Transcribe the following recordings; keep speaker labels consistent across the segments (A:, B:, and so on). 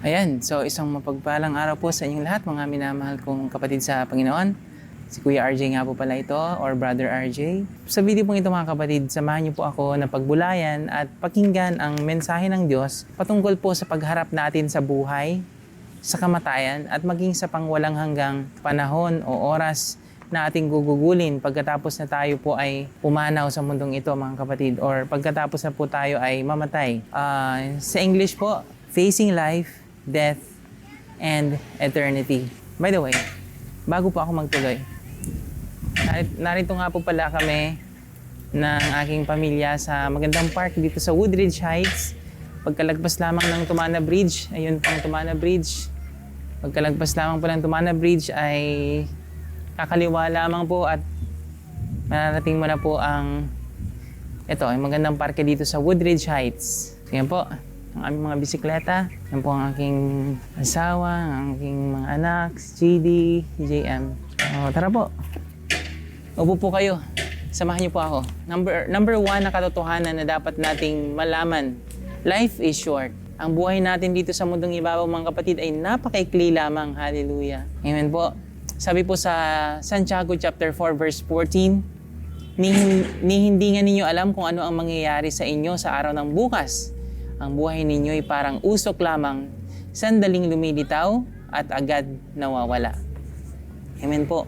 A: Ayan, so isang mapagpalang araw po sa inyong lahat, mga minamahal kong kapatid sa Panginoon. Si Kuya RJ nga po pala ito, or Brother RJ. Sa video pong ito mga kapatid, samahan niyo po ako na pagbulayan at pakinggan ang mensahe ng Diyos patungkol po sa pagharap natin sa buhay, sa kamatayan, at maging sa pangwalang hanggang panahon o oras na ating gugugulin pagkatapos na tayo po ay pumanaw sa mundong ito mga kapatid, or pagkatapos na po tayo ay mamatay. Sa English po, facing life, death, and eternity. By the way, bago po ako magtuloy, narito nga po pala kami ng aking pamilya sa magandang park dito sa Woodridge Heights. Pagkalagpas lamang ng Tumana Bridge, ayun pang Tumana Bridge. Pagkalagpas lamang po ng Tumana Bridge ay kakaliwa lamang po at mararating mo na po ang magandang parke dito sa Woodridge Heights. So yan po, ang aming mga bisikleta. Yan po ang aking asawa, ang aking mga anak, GD, JM. Tara po. Upo po kayo. Samahan niyo po ako. Number one na katotohanan na dapat nating malaman. Life is short. Ang buhay natin dito sa mundong ibabaw mga kapatid ay napakaikli lamang. Hallelujah. Amen po. Sabi po sa Santiago chapter 4 verse 14, ni hindi nga ninyo alam kung ano ang mangyayari sa inyo sa araw ng bukas. Ang buhay ninyo ay parang usok lamang, sandaling lumilitaw at agad nawawala. Amen po.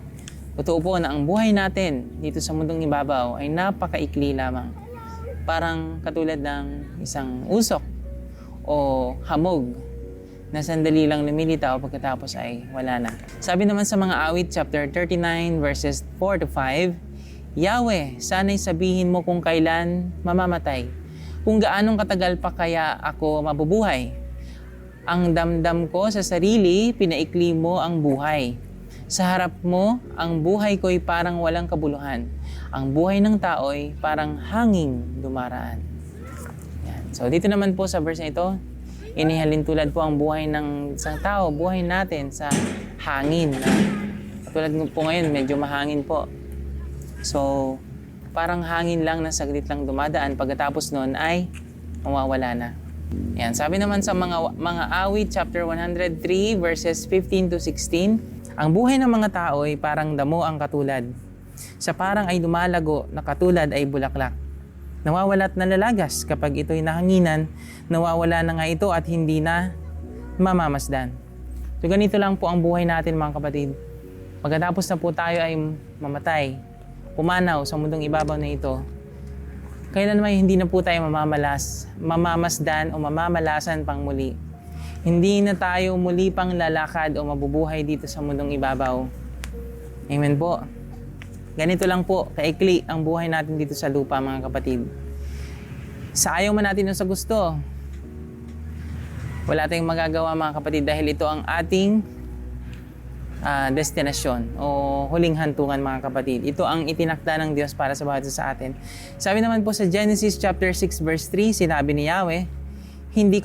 A: Totoo po na ang buhay natin dito sa mundong ibabaw ay napakaikli lamang. Parang katulad ng isang usok o hamog na sandali lang lumilitaw pagkatapos ay wala na. Sabi naman sa mga awit chapter 39 verses 4 to 5, Yahweh, sana'y sabihin mo kung kailan mamamatay. Kung gaanong katagal pa kaya ako mabubuhay. Ang damdam ko sa sarili, pinaikli mo ang buhay. Sa harap mo, ang buhay ko'y parang walang kabuluhan. Ang buhay ng tao'y parang hanging dumaraan. Yan. So dito naman po sa verse na ito, inihalin tulad po ang buhay ng isang tao, buhay natin sa hangin. Katulad po ngayon, medyo mahangin po. So, parang hangin lang na saglit lang dumadaan, pagkatapos noon ay mawawala na. Yan. Sabi naman sa mga awit, chapter 103, verses 15 to 16, ang buhay ng mga tao ay parang damo ang katulad. Sa parang ay dumalago na katulad ay bulaklak. Nawawala at nalalagas kapag ito'y nahanginan, nawawala na nga ito at hindi na mamamasdan. So ganito lang po ang buhay natin mga kapatid. Pagkatapos na po tayo ay mamatay, pumanaw sa mundong ibabaw na ito, kailan may hindi na po tayo mamamasdan o mamamalasan pang muli. Hindi na tayo muli pang lalakad o mabubuhay dito sa mundong ibabaw. Amen po. Ganito lang po, kaikli ang buhay natin dito sa lupa mga kapatid. Sa ayaw man natin o sa gusto, wala tayong magagawa mga kapatid dahil ito ang ating destinasyon o huling hantungan mga kapatid. Ito ang itinakda ng Diyos para sa bawat isa sa atin. Sabi naman po sa Genesis chapter 6 verse 3, sinabi ni Yahweh, hindi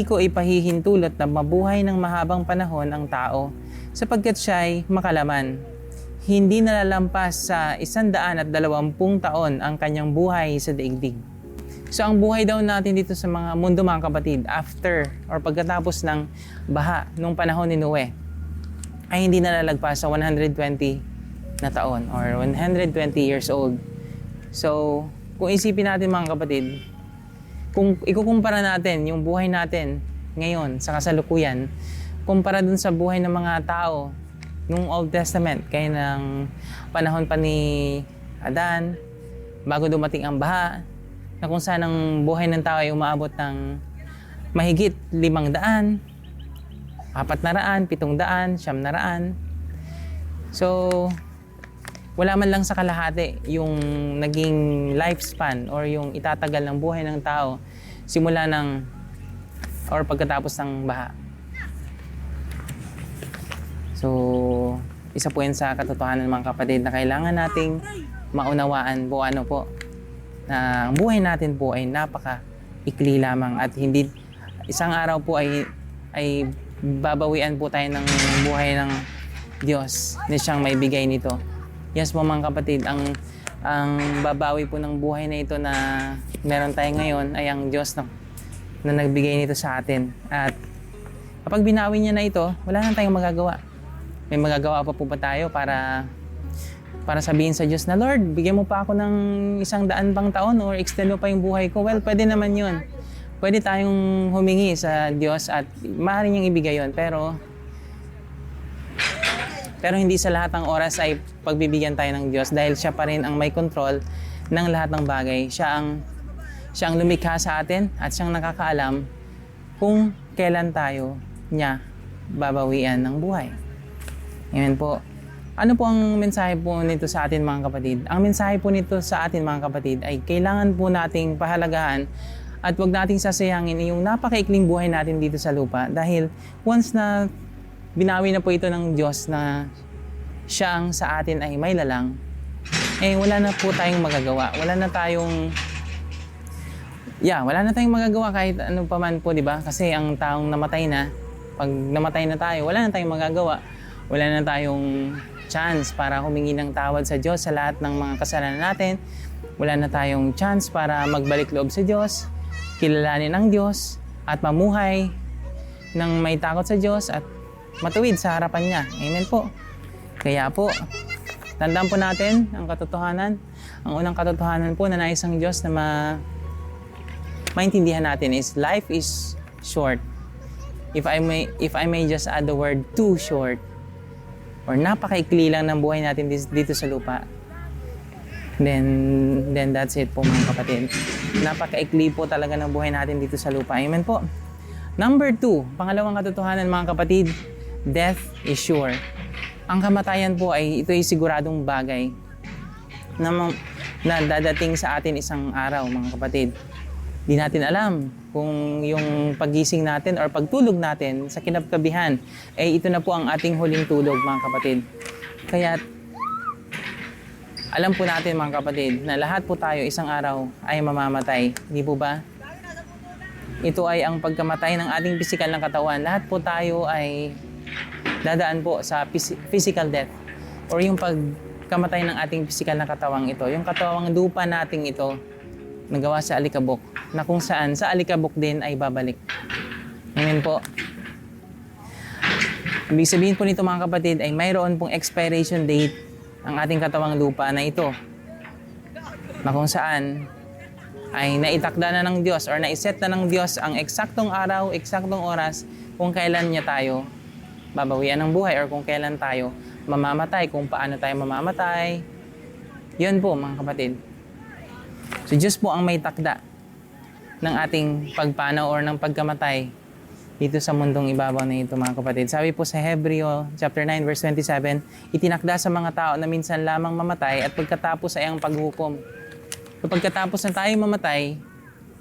A: ko ipahihintulot na mabuhay ng mahabang panahon ang tao sapagkat siya'y makalaman. Hindi nalalampas sa 120 taon ang kanyang buhay sa daigdig. So ang buhay daw natin dito sa mga mundo mga kapatid, after or pagkatapos ng baha nung panahon ni Noe, ay hindi nalalagpas sa 120 na taon or 120 years old. So, kung isipin natin mga kapatid, kung ikukumpara natin yung buhay natin ngayon sa kasalukuyan, kumpara dun sa buhay ng mga tao nung Old Testament, kaya ng panahon pa ni Adan, bago dumating ang baha, na kung saan ang buhay ng tao ay umaabot ng mahigit 500, 400, 700, 900. So, wala man lang sa kalahati yung naging lifespan or yung itatagal ng buhay ng tao simula ng or pagkatapos ng baha. So, isa po yan sa katotohanan mga kapatid na kailangan nating maunawaan po na ang buhay natin po ay napaka-ikli lamang at hindi isang araw po ay babawian po tayo ng buhay ng Diyos na siyang may bigay nito. Yes po mga kapatid, ang babawi po ng buhay na ito na meron tayo ngayon ay ang Diyos na nagbigay nito sa atin. At Kapag binawi niya na ito, wala na tayong magagawa. May magagawa pa po ba tayo para sabihin sa Diyos na, Lord, bigyan mo pa ako ng 100 pang taon or extend mo pa yung buhay ko? Well, pwede naman yun. Pwede tayong humingi sa Diyos at maaari niyang ibigay yun. Pero hindi sa lahat ng oras ay pagbibigyan tayo ng Diyos dahil siya pa rin ang may control ng lahat ng bagay. Siya ang lumikha sa atin at siyang nakakaalam kung kailan tayo niya babawian ng buhay. Amen po. Ano po ang mensahe po nito sa atin mga kapatid? Ang mensahe po nito sa atin mga kapatid ay kailangan po nating pahalagahan at wag nating sasayangin yung napakaikling buhay natin dito sa lupa dahil once na binawi na po ito ng Diyos na siya ang sa atin ay may lalang, wala na po tayong magagawa. Wala na tayong magagawa kahit ano pa man po, di ba? Kasi ang taong namatay na, pag namatay na tayo, wala na tayong magagawa. Wala na tayong chance para humingi ng tawad sa Diyos sa lahat ng mga kasalanan natin. Wala na tayong chance para magbalik loob sa Diyos, kilalanin ang Diyos, at mamuhay ng may takot sa Diyos at matuwid sa harapan niya. Amen po. Kaya po, tandaan po natin ang katotohanan. Ang unang katotohanan po na nais ang Diyos na maintindihan natin is life is short. If I may just add the word too short, or napakaikli lang ng buhay natin dito sa lupa, then that's it po mga kapatid. Napakaikli po talaga ng buhay natin dito sa lupa. Amen po. Number 2, pangalawang katotohanan mga kapatid, death is sure. Ang kamatayan po ito'y siguradong bagay na dadating sa atin isang araw mga kapatid. Di natin alam kung yung pagising natin or pagtulog natin sa kinapkabihan, ito na po ang ating huling tulog mga kapatid. Kaya alam po natin mga kapatid na lahat po tayo isang araw ay mamamatay. Di po ba? Ito ay ang pagkamatay ng ating pisikal na katawan. Lahat po tayo ay dadaan po sa physical death or yung pagkamatay ng ating pisikal na katawang ito. Yung katawang lupa nating ito nagawa sa alikabok, na kung saan sa alikabok din ay babalik. Amen po. Ibig sabihin po nito mga kapatid ay mayroon pong expiration date ang ating katawang lupa na ito, na kung saan ay naitakda na ng Diyos or naiset na ng Diyos ang eksaktong araw, eksaktong oras kung kailan niya tayo babawian ng buhay or kung kailan tayo mamamatay, kung paano tayo mamamatay. Yun po mga kapatid. So Diyos po ang may takda ng ating pagpanaw or ng pagkamatay dito sa mundong ibabaw na ito mga kapatid. Sabi po sa Hebreo chapter 9 verse 27, itinakda sa mga tao na minsan lamang mamatay at pagkatapos ay ang paghukom. So pagkatapos na tayo mamatay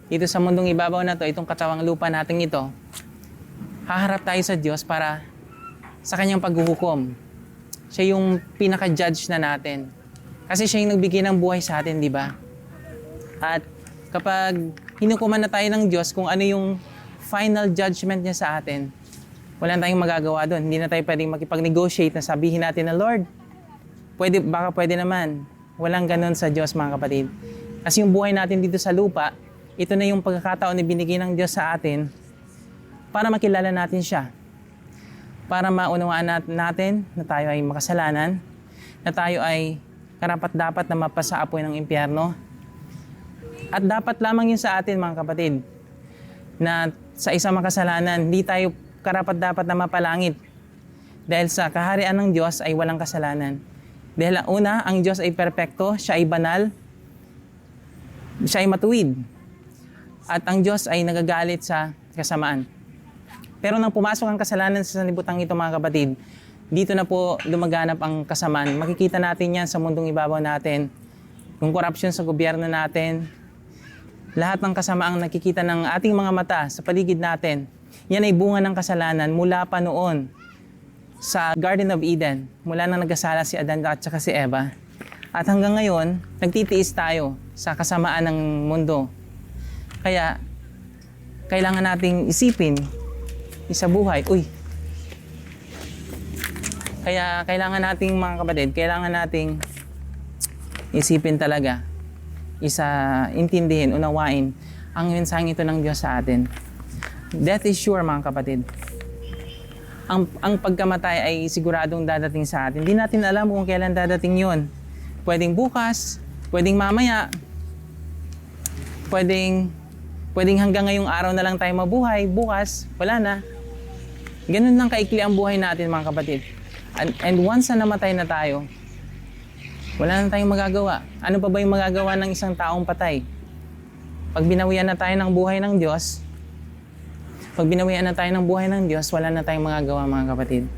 A: dito sa mundong ibabaw na to, itong katawang lupa natin ito, haharap tayo sa Diyos para sa kanyang paghuhukom. Siya yung pinaka-judge na natin. Kasi siya yung nagbigay ng buhay sa atin, di ba? At kapag hinukuman na tayo ng Diyos kung ano yung final judgment niya sa atin, wala tayong magagawa doon. Hindi na tayo pwedeng makipag-negotiate na sabihin natin na, Lord, baka pwede naman. Walang ganun sa Diyos mga kapatid. Kasi yung buhay natin dito sa lupa, ito na yung pagkakataon na binigay ng Diyos sa atin para makilala natin siya. Para maunawaan natin na tayo ay makasalanan, na tayo ay karapat-dapat na mapasa apoy ng impyerno. At dapat lamang yun sa atin mga kapatid, na sa isang makasalanan, hindi tayo karapat-dapat na mapalangit. Dahil sa kaharian ng Diyos ay walang kasalanan. Dahil una, ang Diyos ay perpekto, siya ay banal, siya ay matuwid. At ang Diyos ay nagagalit sa kasamaan. Pero nang pumasok ang kasalanan sa sanlibutan ito mga kapatid, dito na po lumaganap ang kasamaan. Makikita natin yan sa mundong ibabaw natin. Yung corruption sa gobyerno natin, lahat ng kasamaang nakikita ng ating mga mata sa paligid natin, yan ay bunga ng kasalanan mula pa noon sa Garden of Eden, mula nang nagkasala si Adan at saka si Eva. At hanggang ngayon, nagtitiis tayo sa kasamaan ng mundo. Kaya, kailangan nating isipin sa buhay. Kaya kailangan nating mga kapatid, kailangan nating isipin talaga, intindihin, unawain ang mensaheng ito ng Diyos sa atin. Death is sure mga kapatid. ang pagkamatay ay siguradong dadating sa atin. Hindi natin alam kung kailan dadating yon. Pwedeng bukas, pwedeng mamaya, pwedeng hanggang ngayong araw na lang tayo mabuhay, bukas, wala na. Ganun lang kaikli ang buhay natin mga kapatid. And once na namatay na tayo, wala na tayong magagawa. Ano pa ba yung magagawa ng isang taong patay? Pag binawian na tayo ng buhay ng Diyos, wala na tayong magagawa mga kapatid.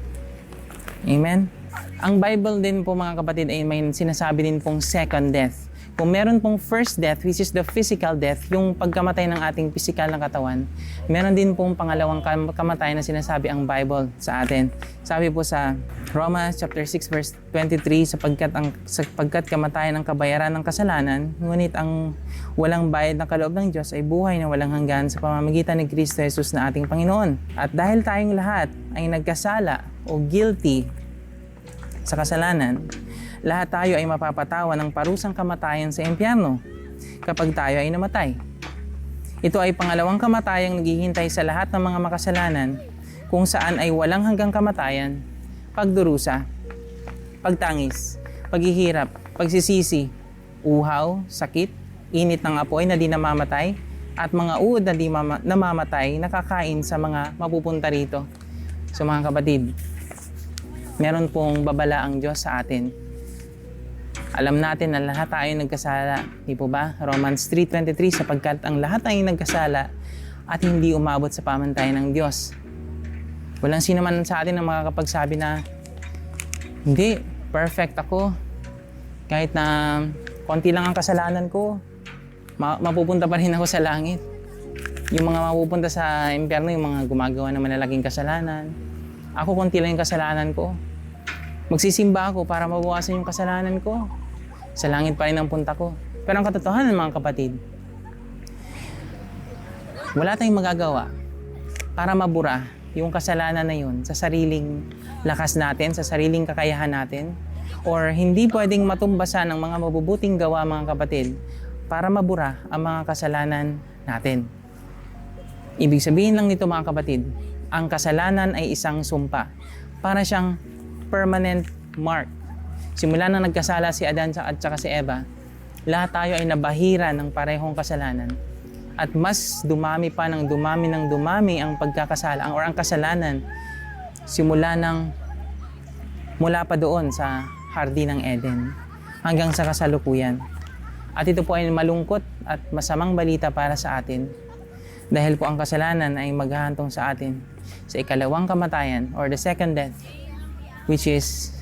A: Amen? Ang Bible din po mga kapatid ay may sinasabi din pong second death. Kung meron pong first death, which is the physical death, yung pagkamatay ng ating physical na katawan, meron din pong pangalawang kamatay na sinasabi ang Bible sa atin. Sabi po sa Romans chapter 6 verse 23, sapagkat kamatayan ang kabayaran ng kasalanan, ngunit ang walang bayad na kaloob ng Diyos ay buhay na walang hanggan sa pamamagitan ni Kristo Jesus na ating Panginoon. At dahil tayong lahat ay nagkasala o guilty sa kasalanan, lahat tayo ay mapapatawan ng parusang kamatayan sa impyerno kapag tayo ay namatay. Ito ay pangalawang kamatayang naghihintay sa lahat ng mga makasalanan, kung saan ay walang hanggang kamatayan, pagdurusa, pagtangis, paghihirap, pagsisisi, uhaw, sakit, init ng apoy na di namamatay, at mga uod na di namamatay nakakain sa mga mapupunta rito. So mga kapatid, meron pong babala ang Diyos sa atin. Alam natin na lahat tayo nagkasala, di po ba? Romans 3:23, sapagkat ang lahat ay nagkasala at hindi umabot sa pamantayan ng Diyos. Walang sino man sa atin ang makakapagsabi na, hindi, perfect ako. Kahit na konti lang ang kasalanan ko, mapupunta pa rin ako sa langit. Yung mga mapupunta sa impyerno, yung mga gumagawa ng malalaking kasalanan. Ako, konti lang yung kasalanan ko. Magsisimba ako para mabawasan yung kasalanan ko. Sa langit pa rin ang punta ko. Pero ang katotohanan mga kapatid, wala tayong magagawa para mabura yung kasalanan na yun sa sariling lakas natin, sa sariling kakayahan natin, or hindi pwedeng matumbasan ng mga mabubuting gawa mga kapatid para mabura ang mga kasalanan natin. Ibig sabihin lang nito mga kapatid, ang kasalanan ay isang sumpa. Para siyang permanent mark. Simula na nagkasala si Adan at saka si Eva, lahat tayo ay nabahira ng parehong kasalanan. At mas dumami pa ng dumami ang pagkakasala or ang kasalanan mula pa doon sa Hardin ng Eden hanggang sa kasalukuyan. At ito po ay malungkot at masamang balita para sa atin dahil po ang kasalanan ay maghahantong sa atin sa ikalawang kamatayan or the second death, which is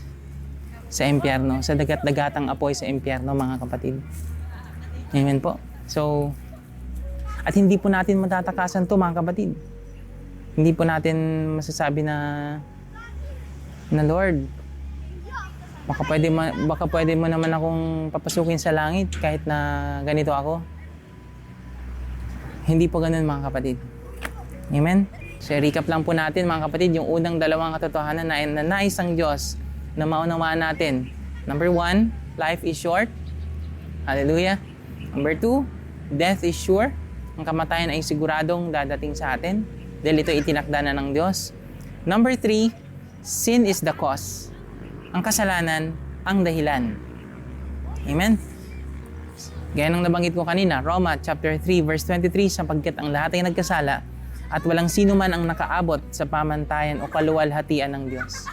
A: sa impyerno, sa dagat-dagatang apoy sa impyerno mga kapatid. Amen po. So, at hindi po natin matatakasan to mga kapatid. Hindi po natin masasabi na Lord, baka pwede mo naman akong papasukin sa langit kahit na ganito ako. Hindi po ganun mga kapatid. Amen? So, recap lang po natin mga kapatid, yung unang dalawang katotohanan na nais ang Diyos na maunawaan natin. Number 1, life is short. Hallelujah. Number 2, death is sure. Ang kamatayan ay siguradong dadating sa atin dahil ito itinakda na ng Diyos. Number 3, sin is the cause. Ang kasalanan, ang dahilan. Amen? Gaya ng nabanggit ko kanina, Roma chapter 3 verse 23, sapagkat ang lahat ay nagkasala at walang sino man ang nakaabot sa pamantayan o kaluwalhatian ng Diyos.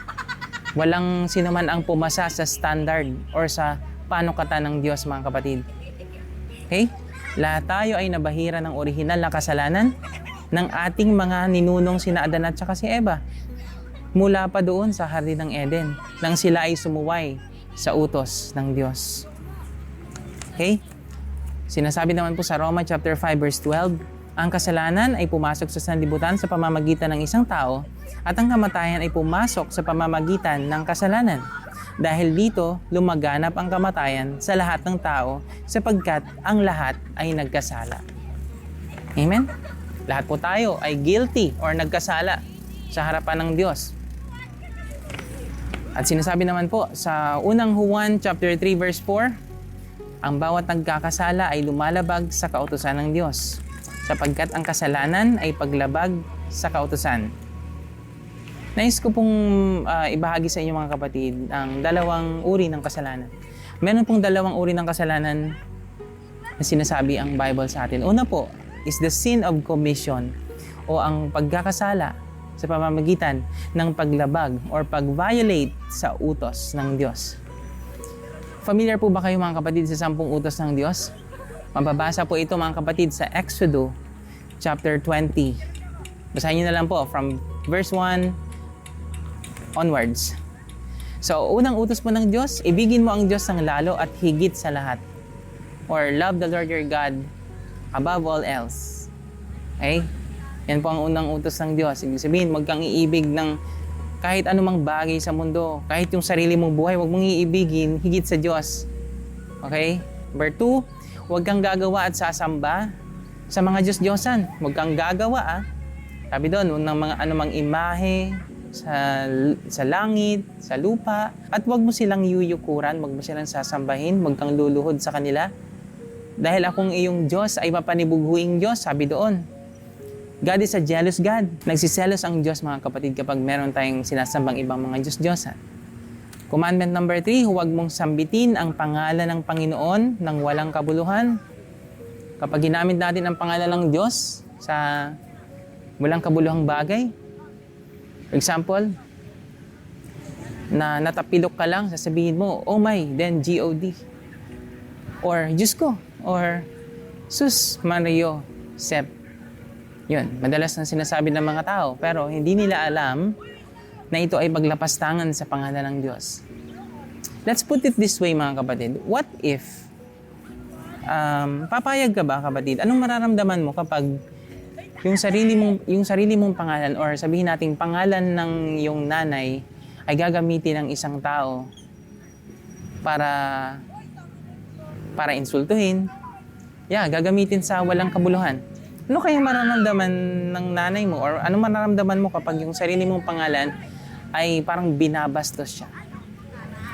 A: Walang sino man ang pumasa sa standard or sa panukatan ng Diyos mga kapatid. Okay? Lahat tayo ay nabahira ng orihinal na kasalanan ng ating mga ninunong sina Adan at saka si Eva. Mula pa doon sa Hardin ng Eden nang sila ay sumuway sa utos ng Diyos. Okay? Sinasabi naman po sa Roma chapter 5 verse 12, ang kasalanan ay pumasok sa sanlibutan sa pamamagitan ng isang tao at ang kamatayan ay pumasok sa pamamagitan ng kasalanan. Dahil dito, lumaganap ang kamatayan sa lahat ng tao sapagkat ang lahat ay nagkasala. Amen? Lahat po tayo ay guilty or nagkasala sa harapan ng Diyos. At sinasabi naman po sa unang Juan chapter 3 verse 4, ang bawat nagkakasala ay lumalabag sa kautusan ng Diyos, sapagkat ang kasalanan ay paglabag sa kautusan. Nais ko pong ibahagi sa inyo mga kapatid ang dalawang uri ng kasalanan. Meron pong dalawang uri ng kasalanan na sinasabi ang Bible sa atin. Una po is the sin of commission o ang pagkakasala sa pamamagitan ng paglabag or pag-violate sa utos ng Diyos. Familiar po ba kayo mga kapatid sa 10 utos ng Diyos? Mababasa po ito mga kapatid sa Exodus chapter 20. Basahin niyo na lang po from verse 1 onwards. So, unang utos po ng Diyos, ibigin mo ang Diyos ng lalo at higit sa lahat. Or love the Lord your God above all else. Okay? Yan po ang unang utos ng Diyos. Ibig sabihin, huwag kang iibig ng kahit anumang bagay sa mundo. Kahit yung sarili mong buhay, huwag mong iibigin higit sa Diyos. Okay? Number 2, huwag kang gagawa at sasamba sa mga Diyos-Diyosan. Huwag kang gagawa. Sabi doon, ng mga anumang imahe sa langit, sa lupa. At huwag mo silang yuyukuran, huwag mo silang sasambahin, huwag kang luluhod sa kanila. Dahil akong iyong Diyos ay mapanibughuing Diyos, sabi doon. God is a jealous God. Nagsiselos ang Diyos mga kapatid kapag meron tayong sinasambang ibang mga Diyos-Diyosan. Commandment number 3, huwag mong sambitin ang pangalan ng Panginoon ng walang kabuluhan. Kapag ginamit natin ang pangalan ng Diyos sa walang kabuluhang bagay, for example, na natapilok ka lang, sasabihin mo, oh my, then G-O-D. Or Diyos ko, or Sus Mario Sep. Yun, madalas na sinasabi ng mga tao, pero hindi nila alam na ito ay paglapastangan sa pangalan ng Diyos. Let's put it this way mga kapatid. What if, papayag ka ba kapatid? Anong mararamdaman mo kapag yung sarili mong pangalan or sabihin nating pangalan ng yung nanay ay gagamitin ng isang tao para insultuhin? Gagamitin sa walang kabuluhan. Ano kayang mararamdaman ng nanay mo or ano mararamdaman mo kapag yung sarili mong pangalan ay parang binabastos siya?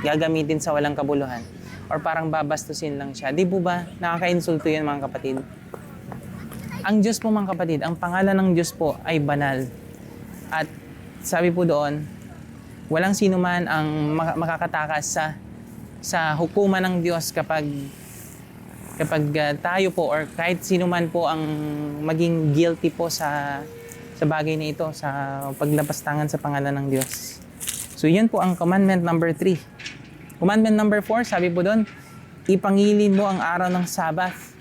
A: Gagamitin sa walang kabuluhan or parang babastusin lang siya. Di po ba nakaka-insulto yan mga kapatid? Ang Diyos po mga kapatid, ang pangalan ng Diyos po ay banal. At sabi po doon, walang sino man ang makakatakas sa hukuman ng Diyos kapag tayo po or kahit sino man po ang maging guilty po sa bagay na ito, sa paglapastangan sa pangalan ng Diyos. So yun po ang commandment number 3. Commandment number 4, sabi po doon, ipangilin mo ang araw ng Sabbath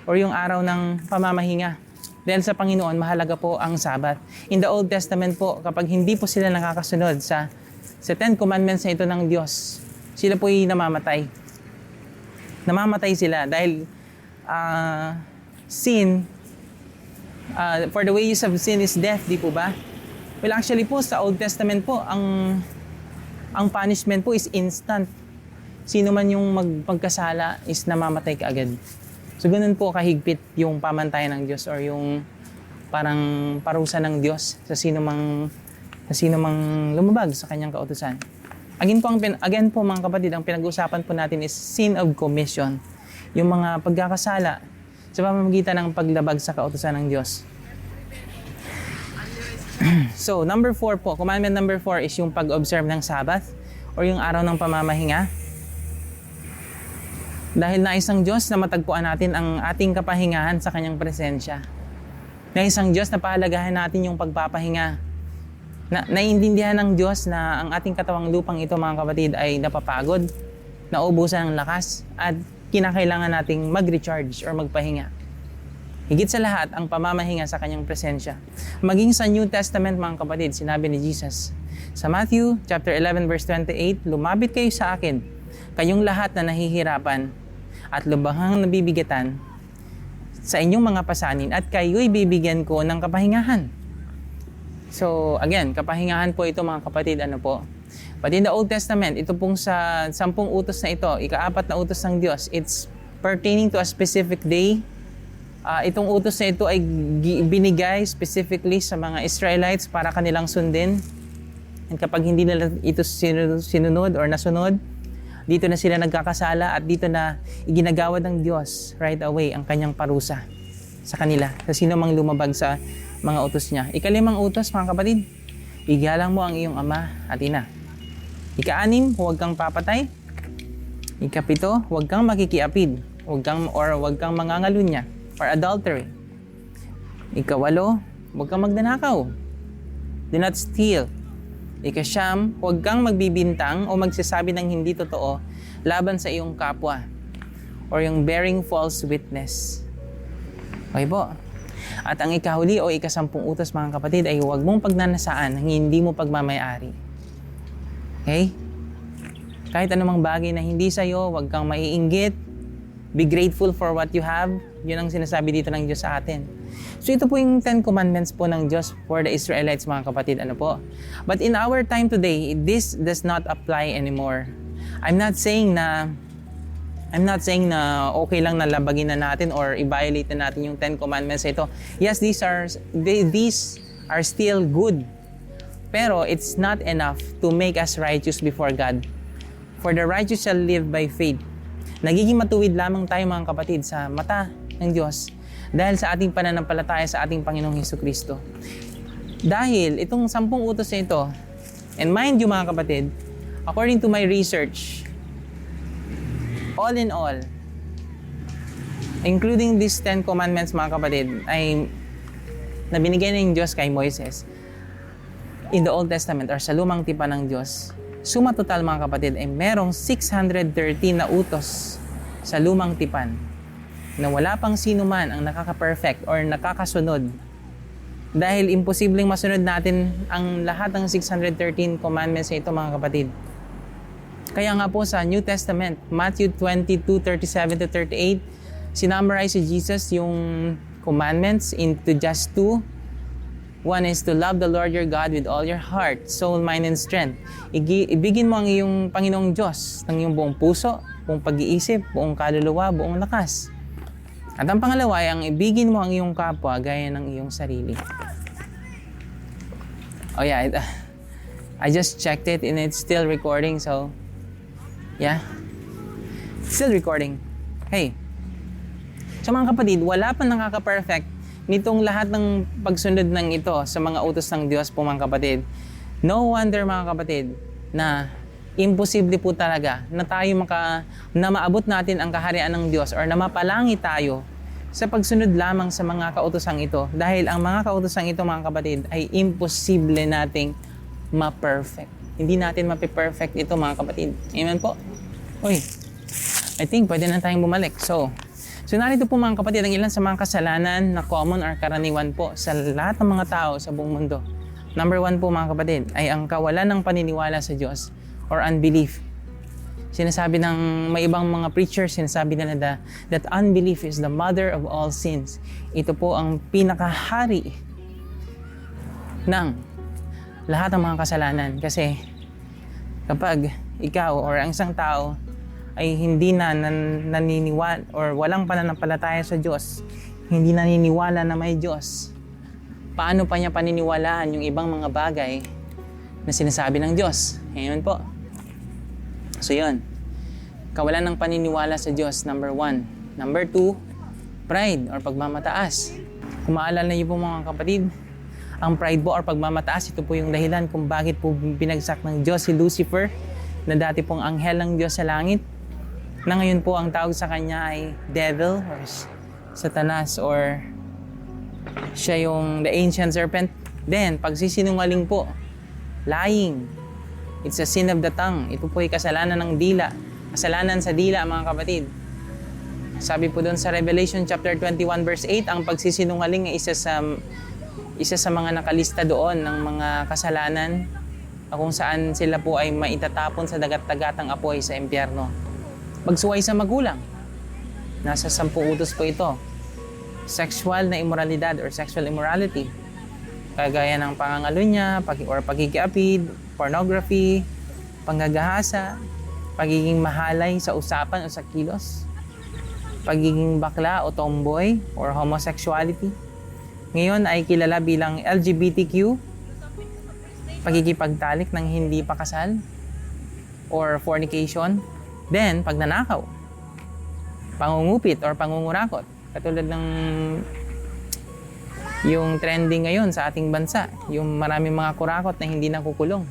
A: or yung araw ng pamamahinga. Dahil sa Panginoon, mahalaga po ang Sabbath. In the Old Testament po, kapag hindi po sila nakakasunod sa 10 commandments na ito ng Diyos, sila po ay namamatay. Namamatay sila dahil sin, for the wages of sin is death, di po ba? Well, actually po, sa Old Testament po, ang punishment po is instant. Sino man yung magpagkasala is namamatay kaagad. So, ganun po kahigpit yung pamantayan ng Diyos or yung parang parusa ng Diyos sa sino mang lumabag sa kanyang kautusan. Again po mga kapatid, ang pinag-uusapan po natin is sin of commission. Yung mga pagkakasala sa pamamagitan ng paglabag sa kautusan ng Diyos. So, number 4 po, commandment number 4 is yung pag-observe ng Sabbath or yung araw ng pamamahinga. Dahil nais ng Diyos na matagpuan natin ang ating kapahingahan sa kanyang presensya. Nais ng Diyos na pahalagahan natin yung pagpapahinga. Naiintindihan ng Diyos na ang ating katawang lupang ito mga kapatid ay napapagod, nauubusan ng lakas, at kinakailangan nating mag-recharge or magpahinga. Higit sa lahat, ang pamamahinga sa kanyang presensya. Maging sa New Testament mga kapatid, sinabi ni Jesus, sa Matthew chapter 11 verse 28, lumapit kayo sa akin, kayong lahat na nahihirapan at lubhang nabibigatan sa inyong mga pasanin at kayo'y bibigyan ko ng kapahingahan. So, again, kapahingahan po ito mga kapatid, But in the Old Testament, ito pong sa 10 utos na ito, ika-4 na utos ng Diyos, it's pertaining to a specific day. Itong utos na ito ay binigay specifically sa mga Israelites para kanilang sundin. And kapag hindi nila ito sinunod or nasunod, dito na sila nagkakasala at dito na iginagawad ng Diyos right away ang kanyang parusa sa kanila, sa sino mang lumabag sa mga utos niya. Ika-5 utos mga kapatid, Igalang mo ang iyong ama at ina. Ika-6, huwag kang papatay. Ika-7, huwag kang makikiapid. Huwag kang mangangalunya or adultery. Ika-8, huwag kang magnanakaw. Do not steal. Ika-9, huwag kang magbibintang o magsasabi ng hindi totoo laban sa iyong kapwa or yung bearing false witness. Okay po. At ang ikahuli o ika-10 utos mga kapatid ay huwag mong pagnanasaan ng hindi mo pagmamayari. Okay? Kahit anumang bagay na hindi sa'yo, huwag kang maiinggit. Be grateful for what you have. Yun ang sinasabi dito ng Diyos sa atin. So ito po yung 10 commandments po ng Diyos for the Israelites mga kapatid. Ano po? But in our time today, this does not apply anymore. I'm not saying na okay lang na labagin na natin or i-violate na natin yung 10 commandments ito. Yes, these are still good. Pero it's not enough to make us righteous before God. For the righteous shall live by faith. Nagiging matuwid lamang tayo mga kapatid sa mata ng Diyos dahil sa ating pananampalataya sa ating Panginoong Hesukristo. Dahil itong 10 utos na ito, and mind you mga kapatid, according to my research, all in all, including these 10 commandments mga kapatid, ay na binigay ng Diyos kay Moises in the Old Testament or sa lumang tipan ng Diyos, suma total mga kapatid ay merong 613 na utos sa lumang tipan na wala pang sino man ang nakaka-perfect or nakakasunod. Dahil imposibleng masunod natin ang lahat ng 613 commandments na ito mga kapatid. Kaya nga po sa New Testament, Matthew 22:37-38, sinummarize si Jesus yung commandments into just 2. One is to love the Lord your God with all your heart, soul, mind, and strength. Ibigin mo ang iyong Panginoong Diyos ng iyong buong puso, buong pag-iisip, buong kaluluwa, buong lakas. At ang pangalawa ay ang ibigin mo ang iyong kapwa gaya ng iyong sarili. Oh yeah, I just checked it and it's still recording, so yeah. Still recording. Hey. So mga kapatid, wala pa nakaka-perfect nitong lahat ng pagsunod ng ito sa mga utos ng Diyos po mga kapatid. No wonder mga kapatid na imposible po talaga na tayo na maabot natin ang kaharian ng Diyos or na mapalangi tayo sa pagsunod lamang sa mga kautosang ito. Dahil ang mga kautosang ito mga kapatid ay imposible nating ma-perfect. Hindi natin ma-perfect ito mga kapatid. Amen po? Uy, I think pwede na tayong bumalik. So narito po mga kapatid ang ilan sa mga kasalanan na common or karaniwan po sa lahat ng mga tao sa buong mundo. Number 1 po mga kapatid ay ang kawalan ng paniniwala sa Diyos or unbelief. Sinasabi ng may ibang mga preachers, sinasabi nila that unbelief is the mother of all sins. Ito po ang pinakahari ng lahat ng mga kasalanan. Kasi kapag ikaw or ang isang tao ay hindi na naniniwala or walang pananampalataya sa Diyos, hindi naniniwala na may Diyos, paano pa niya paniniwalaan yung ibang mga bagay na sinasabi ng Diyos? Amen po. So yun, kawalan ng paniniwala sa Diyos, number 1. Number 2, pride or pagmamataas. Kung maalala niyo po mga kapatid, ang pride po or pagmamataas, ito po yung dahilan kung bakit po binagsak ng Diyos si Lucifer, na dati pong anghel ng Diyos sa langit, na ngayon po ang tawag sa kanya ay devil or satanas or siya yung the ancient serpent. Then, pagsisinungaling po, lying. It's a sin of the tongue. Ito po ay kasalanan ng dila. Kasalanan sa dila mga kapatid. Sabi po doon sa Revelation chapter 21 verse 8, ang pagsisinungaling ay isa sa mga nakalista doon ng mga kasalanan kung saan sila po ay maitatapon sa dagat-dagatang apoy sa impyerno. Pagsuway sa magulang. Nasa 10 utos po ito. Sexual na immoralidad or sexual immorality. Kagaya ng pangangalunya, or pagkikiapid, pornography, panggagahasa, pagiging mahalay sa usapan o sa kilos, pagiging bakla o tomboy or homosexuality. Ngayon ay kilala bilang LGBTQ, pagkikipagtalik ng hindi pa kasal, or fornication. Then, pagnanakaw, pangungupit or pangungurakot. Katulad ng yung trending ngayon sa ating bansa, yung maraming mga kurakot na hindi nakukulong.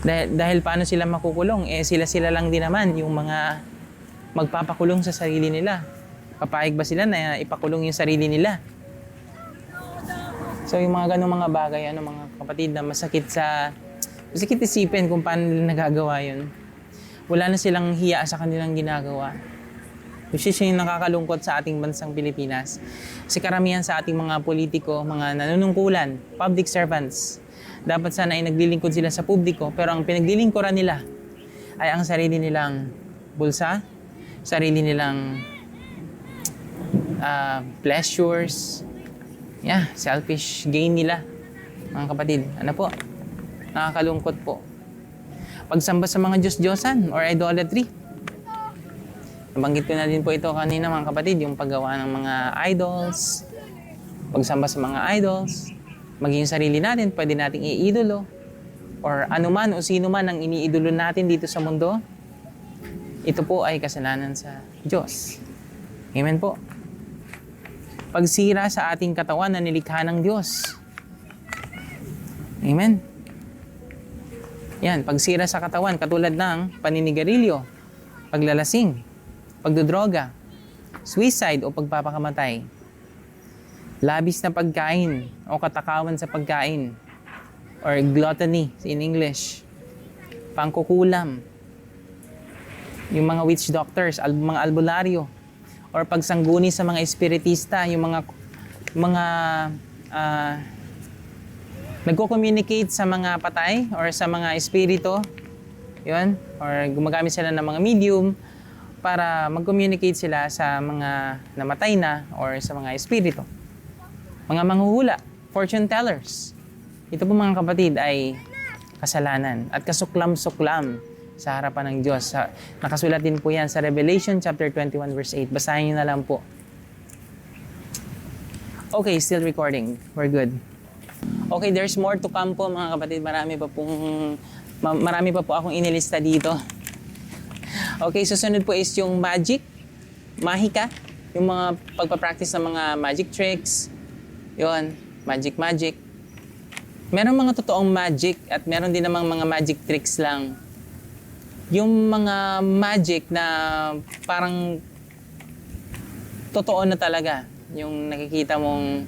A: Dahil paano sila makukulong? Sila lang din naman yung mga magpapakulong sa sarili nila. Papayag ba sila na ipakulong yung sarili nila? So yung mga ganong mga bagay, mga kapatid, na masakit isipin kung paano nila nagagawa yun. Wala na silang hiya sa kanilang ginagawa. Which is yung nakakalungkot sa ating bansang Pilipinas. Kasi karamihan sa ating mga politiko, mga nanunungkulan, public servants, dapat sana ay naglilingkod sila sa publiko, pero ang pinaglilingkuran nila ay ang sarili nilang bulsa, sarili nilang pleasures, selfish gain nila. Mga kapatid, ano po? Nakakalungkot po. Pagsamba sa mga Diyos-Diyosan or idolatry. Nabanggit ko na din po ito kanina mga kapatid, yung paggawa ng mga idols, pagsamba sa mga idols, maging sarili natin, pwede nating iidolo, or anuman o sino man ang iniidolo natin dito sa mundo, ito po ay kasalanan sa Diyos. Amen po. Pagsira sa ating katawan na nilikha ng Diyos. Amen. Yan, pagsira sa katawan, katulad ng paninigarilyo, paglalasing, pagdodroga, suicide o pagpapakamatay, labis na pagkain o katakawan sa pagkain, or gluttony in English, pangkukulam, yung mga witch doctors, mga albularyo, or pagsangguni sa mga espiritista, yung mga nagko-communicate sa mga patay or sa mga espiritu, yun, or gumagamit sila ng mga medium para mag-communicate sila sa mga namatay na or sa mga espiritu. Mga manghuhula, fortune tellers. Ito po mga kapatid ay kasalanan at kasuklam-suklam sa harapan ng Diyos. Nakasulat din po yan sa Revelation chapter 21 verse 8. Basahin niyo na lang po. Okay, still recording. We're good. Okay, there's more to come po mga kapatid. Marami pa po akong inilista dito. Okay, susunod po is yung mahika, yung mga pagpapractice ng mga magic tricks. Yun, magic. Meron mga totoong magic at meron din namang mga magic tricks lang. Yung mga magic na parang totoo na talaga, yung nakikita mong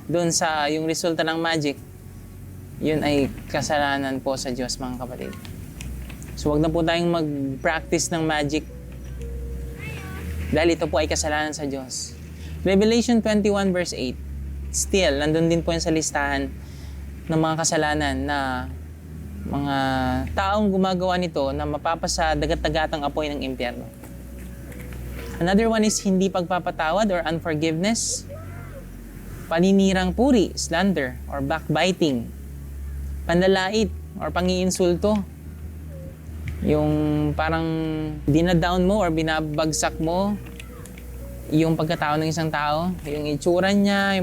A: doon sa yung resulta ng magic, yun ay kasalanan po sa Diyos mga kapatid. So wag na po tayong mag-practice ng magic dahil ito po ay kasalanan sa Diyos. Revelation 21 verse 8, still, nandun din po yan sa listahan ng mga kasalanan na mga taong gumagawa nito na mapapasa dagat-dagatang apoy ng impyerno. Another one is hindi pagpapatawad or unforgiveness, paninirang puri, slander, or backbiting, panlalait, or pangiinsulto. Yung parang dinadown mo or binabagsak mo yung pagkatao ng isang tao, yung itsura niya,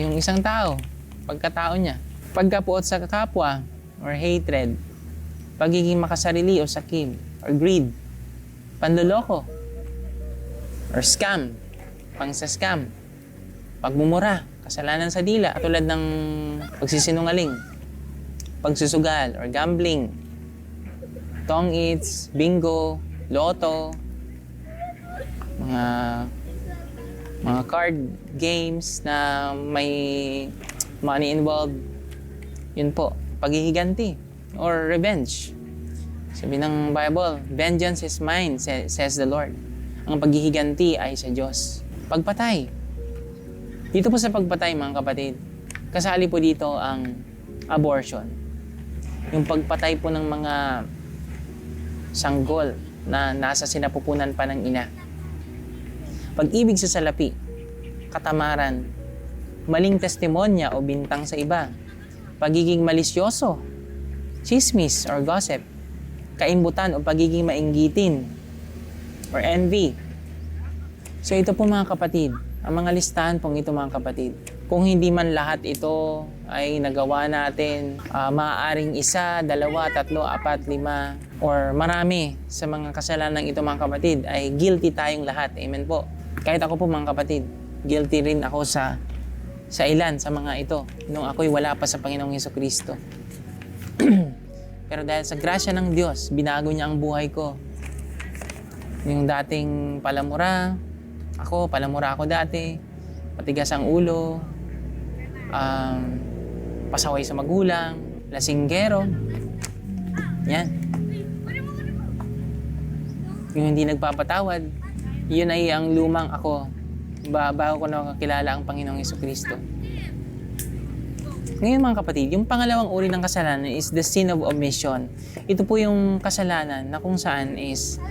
A: yung isang tao, pagkatao niya. Pagkapuot sa kapwa or hatred, pagiging makasarili o sakim, or greed, panloloko, or scam, pangsa-scam, pagmumura, kasalanan sa dila, tulad ng pagsisinungaling, pagsusugal or gambling, tongue eats, bingo, loto, mga card games na may money involved. Yun po, paghihiganti or revenge. Sabi ng Bible, vengeance is mine, says the Lord. Ang paghihiganti ay sa Diyos. Pagpatay. Dito po sa pagpatay mga kapatid, kasali po dito ang abortion. Yung pagpatay po ng mga sanggol na nasa sinapupunan pa ng ina. Pag-ibig sa salapi, katamaran, maling testimonya o bintang sa iba, pagiging malisyoso, chismis or gossip, kaimbutan o pagiging mainggitin or envy. So ito po mga kapatid, ang mga listahan pong ito mga kapatid. Kung hindi man lahat ito ay nagawa natin, maaaring 1, 2, 3, 4, 5, or marami sa mga kasalanan ito mga kapatid ay guilty tayong lahat. Amen po. Kahit ako po mga kapatid, guilty rin ako sa ilan sa mga ito nung ako'y wala pa sa Panginoong Hesukristo. Pero dahil sa grasya ng Diyos, binago niya ang buhay ko. Yung dating palamura ako dati, matigas ang ulo, pasaway sa magulang, lasinggero, yan. Yung hindi nagpapatawad, yun ay ang lumang ako bago ko nakakilala ang Panginoong Hesukristo. Ngayon mga kapatid, yung pangalawang uri ng kasalanan is the sin of omission. Ito po yung kasalanan na kung saan is